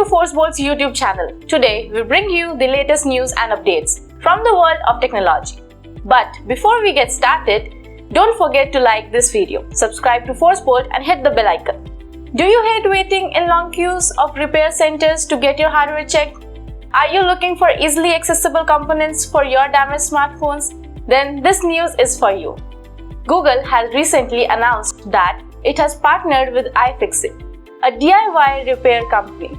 to ForceBold's YouTube channel. Today, we bring you the latest news and updates from the world of technology. But before we get started, don't forget to like this video, subscribe to ForceBold and hit the bell icon. Do you hate waiting in long queues of repair centers to get your hardware checked? Are you looking for easily accessible components for your damaged smartphones? Then this news is for you. Google has recently announced that it has partnered with iFixit, a DIY repair company,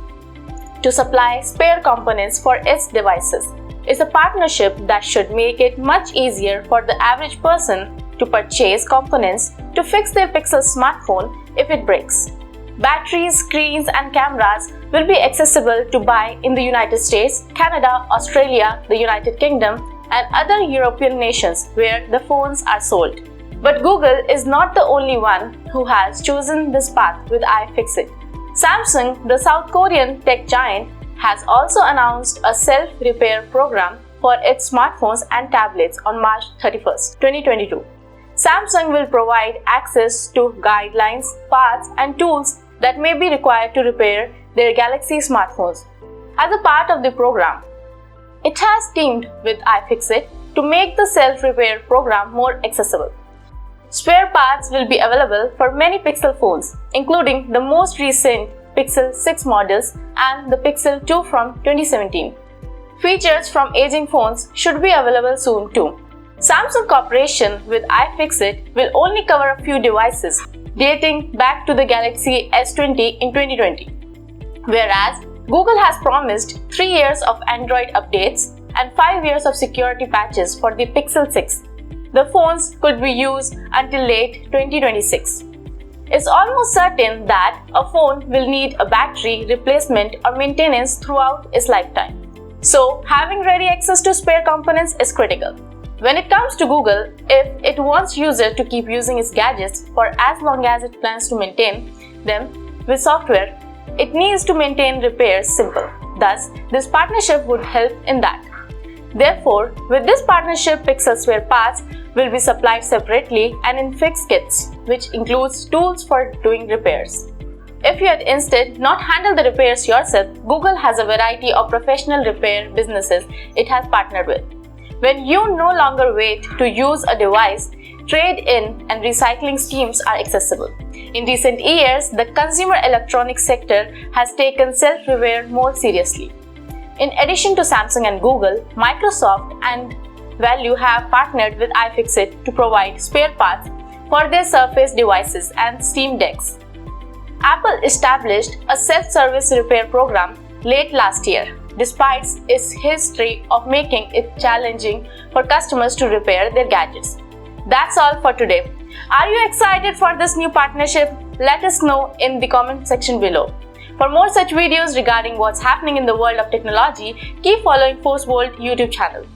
to supply spare components for its devices. It's a partnership that should make it much easier for the average person to purchase components to fix their Pixel smartphone if it breaks. Batteries, screens, and cameras will be accessible to buy in the United States, Canada, Australia, the United Kingdom, and other European nations where the phones are sold. But Google is not the only one who has chosen this path with iFixit. Samsung, the South Korean tech giant, has also announced a self-repair program for its smartphones and tablets on March 31st, 2022. Samsung will provide access to guidelines, paths, and tools that may be required to repair their Galaxy smartphones. As a part of the program, it has teamed with iFixit to make the self-repair program more accessible. Spare parts will be available for many Pixel phones, including the most recent Pixel 6 models and the Pixel 2 from 2017. Features from aging phones should be available soon too. Samsung cooperation with iFixit will only cover a few devices dating back to the Galaxy S20 in 2020, whereas Google has promised 3 years of Android updates and 5 years of security patches for the Pixel 6. The phones could be used until late 2026. It's almost certain that a phone will need a battery replacement or maintenance throughout its lifetime. So, having ready access to spare components is critical. When it comes to Google, if it wants users to keep using its gadgets for as long as it plans to maintain them with software, it needs to maintain repairs simple. Thus, this partnership would help in that. Therefore, with this partnership, Pixel spare parts will be supplied separately and in fixed kits, which includes tools for doing repairs. If you had instead not handled the repairs yourself, Google has a variety of professional repair businesses it has partnered with. When you no longer wait to use a device, trade-in and recycling schemes are accessible. In recent years, the consumer electronics sector has taken self-repair more seriously. In addition to Samsung and Google, Microsoft and Value have partnered with iFixit to provide spare parts for their Surface devices and Steam Decks. Apple established a self-service repair program late last year, despite its history of making it challenging for customers to repair their gadgets. That's all for today. Are you excited for this new partnership? Let us know in the comment section below. For more such videos regarding what's happening in the world of technology, keep following ForceBold YouTube channel.